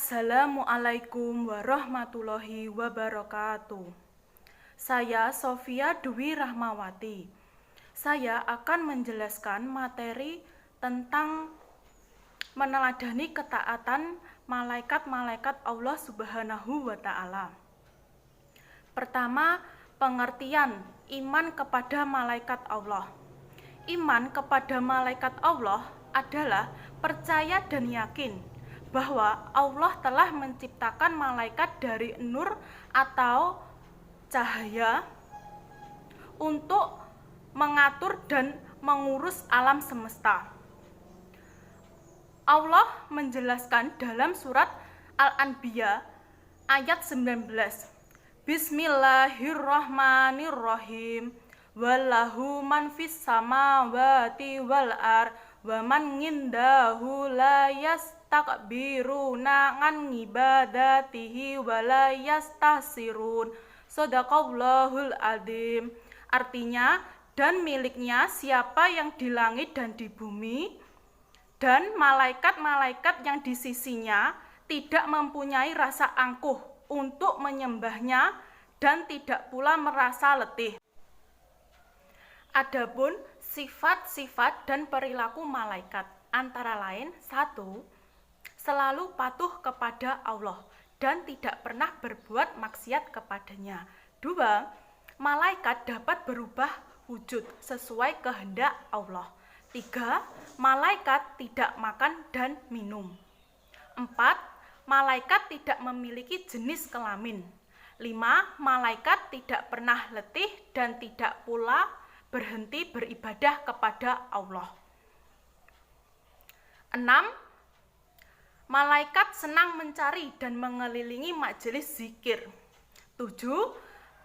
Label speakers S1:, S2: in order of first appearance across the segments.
S1: Assalamualaikum warahmatullahi wabarakatuh. Saya Sofia Dwi Rahmawati. Saya akan menjelaskan materi tentang meneladani ketaatan malaikat-malaikat Allah Subhanahu wa Ta'ala. Pertama, pengertian iman kepada malaikat Allah. Iman kepada malaikat Allah adalah percaya dan yakin bahwa Allah telah menciptakan malaikat dari nur atau cahaya untuk mengatur dan mengurus alam semesta. Allah menjelaskan dalam surat Al-Anbiya ayat 19. Bismillahirrahmanirrahim. Wallahu man fis samawati wal ar wa man indahu la yastakbiruna an ibadatihi wa la yastahsirun. Shadaqallahul adzim. Artinya, dan miliknya siapa yang di langit dan di bumi, dan malaikat-malaikat yang di sisinya tidak mempunyai rasa angkuh untuk menyembahnya dan tidak pula merasa letih. Adapun sifat-sifat dan perilaku malaikat antara lain: 1. Selalu patuh kepada Allah dan tidak pernah berbuat maksiat kepadanya. 2. Malaikat dapat berubah wujud sesuai kehendak Allah. 3. Malaikat tidak makan dan minum. 4. Malaikat tidak memiliki jenis kelamin. 5. Malaikat tidak pernah letih dan tidak pula berhenti beribadah kepada Allah. 6. Malaikat senang mencari dan mengelilingi majelis zikir. 7.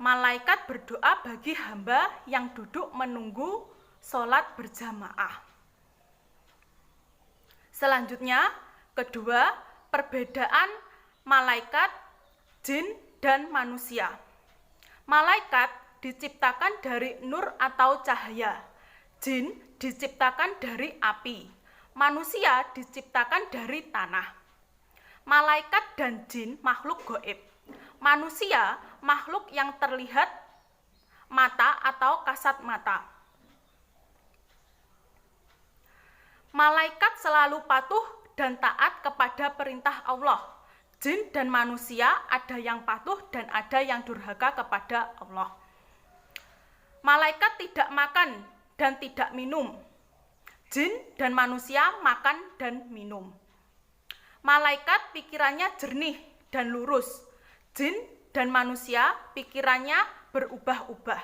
S1: Malaikat berdoa bagi hamba yang duduk menunggu sholat berjamaah. Selanjutnya, kedua, perbedaan malaikat, jin, dan manusia. Malaikat diciptakan dari nur atau cahaya. Jin diciptakan dari api. Manusia diciptakan dari tanah. Malaikat dan jin makhluk gaib. Manusia makhluk yang terlihat mata atau kasat mata. Malaikat selalu patuh dan taat kepada perintah Allah. Jin dan manusia ada yang patuh dan ada yang durhaka kepada Allah. Malaikat tidak makan dan tidak minum. Jin dan manusia makan dan minum. Malaikat pikirannya jernih dan lurus. Jin dan manusia pikirannya berubah-ubah.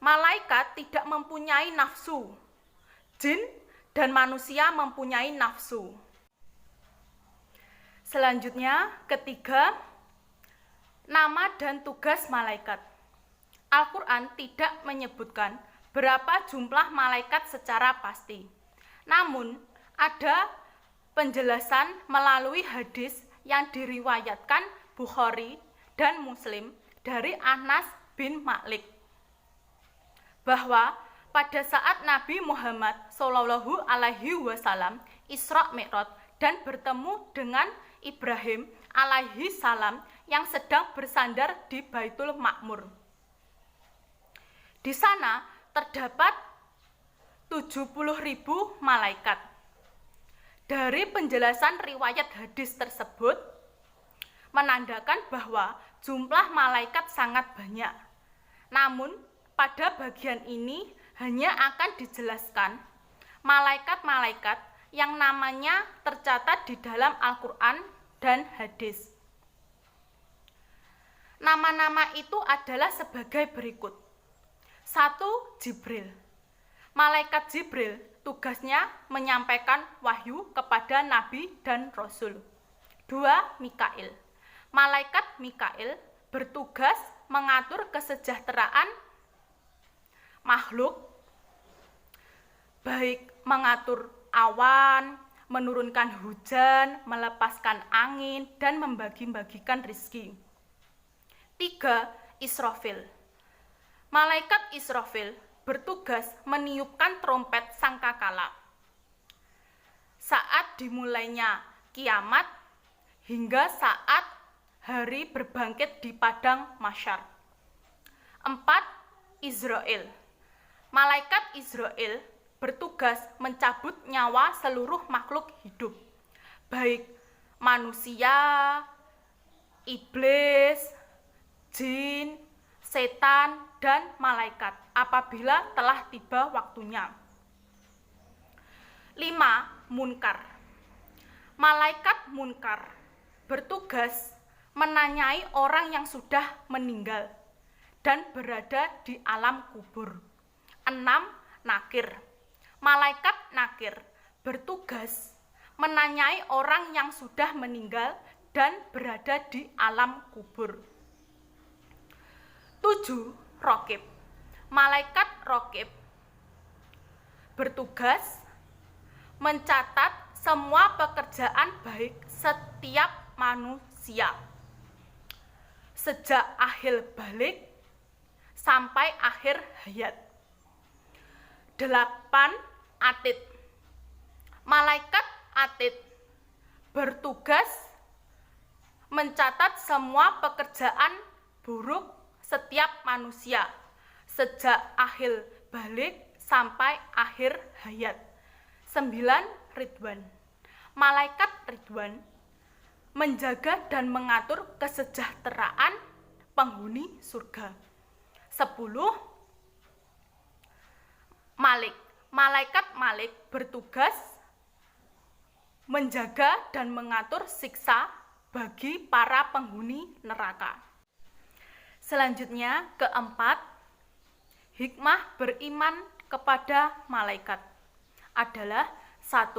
S1: Malaikat tidak mempunyai nafsu. Jin dan manusia mempunyai nafsu. Selanjutnya, ketiga, nama dan tugas malaikat. Al-Quran tidak menyebutkan berapa jumlah malaikat secara pasti. Namun, ada penjelasan melalui hadis yang diriwayatkan Bukhari dan Muslim dari Anas bin Malik bahwa pada saat Nabi Muhammad Shallallahu Alaihi Wasallam Isra Mi'raj dan bertemu dengan Ibrahim alaihi salam yang sedang bersandar di Baitul Ma'mur. Di sana terdapat 70.000 malaikat. Dari penjelasan riwayat hadis tersebut menandakan bahwa jumlah malaikat sangat banyak. Namun, pada bagian ini hanya akan dijelaskan malaikat-malaikat yang namanya tercatat di dalam Al-Quran dan hadis. Nama-nama itu adalah sebagai berikut. 1. Jibril. Malaikat Jibril tugasnya menyampaikan wahyu kepada Nabi dan Rasul. 2. Mikail. Malaikat Mikail bertugas mengatur kesejahteraan makhluk, baik mengatur awan, menurunkan hujan, melepaskan angin, dan membagi-bagikan rizki. 3. Israfil. Malaikat Israfil bertugas meniupkan trompet sangkakala. Saat dimulainya kiamat hingga saat hari berbangkit di padang mahsyar. 4. Israel. Malaikat Israel bertugas mencabut nyawa seluruh makhluk hidup, baik manusia, iblis, jin, setan, dan malaikat apabila telah tiba waktunya. 5. Munkar. Malaikat munkar bertugas menanyai orang yang sudah meninggal dan berada di alam kubur. 6. Nakir. Malaikat nakir bertugas menanyai orang yang sudah meninggal dan berada di alam kubur. 7. Rokib. Malaikat rokib bertugas mencatat semua pekerjaan baik setiap manusia sejak akhir balik sampai akhir hayat. 8. Atid. Malaikat atid bertugas mencatat semua pekerjaan buruk setiap manusia sejak akhir balik sampai akhir hayat. 9. Ridwan. Malaikat Ridwan menjaga dan mengatur kesejahteraan penghuni surga. 10. Malik. Malaikat Malik bertugas menjaga dan mengatur siksa bagi para penghuni neraka. Selanjutnya, 4. Hikmah beriman kepada malaikat adalah 1.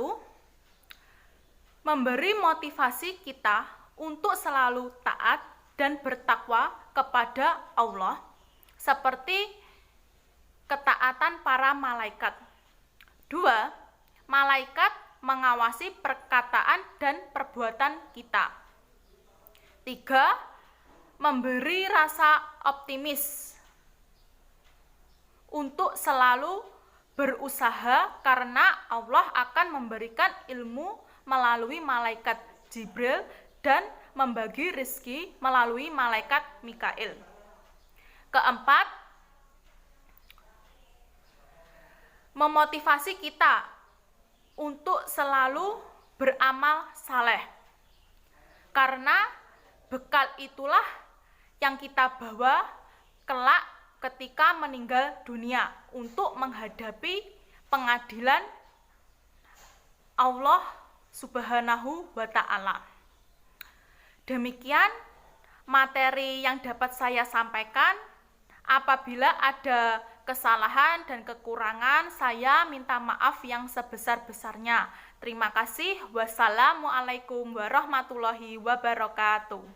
S1: Memberi motivasi kita untuk selalu taat dan bertakwa kepada Allah seperti ketaatan para malaikat. 2. Malaikat mengawasi perkataan dan perbuatan kita. 3. Memberi rasa optimis untuk selalu berusaha karena Allah akan memberikan ilmu melalui malaikat Jibril dan membagi rezeki melalui malaikat Mikail. 4. Memotivasi kita untuk selalu beramal saleh, karena bekal itulah yang kita bawa kelak ketika meninggal dunia untuk menghadapi pengadilan Allah Subhanahu wa Ta'ala. Demikian materi yang dapat saya sampaikan. Apabila ada kesalahan dan kekurangan, saya minta maaf yang sebesar-besarnya. Terima kasih. Wassalamualaikum warahmatullahi wabarakatuh.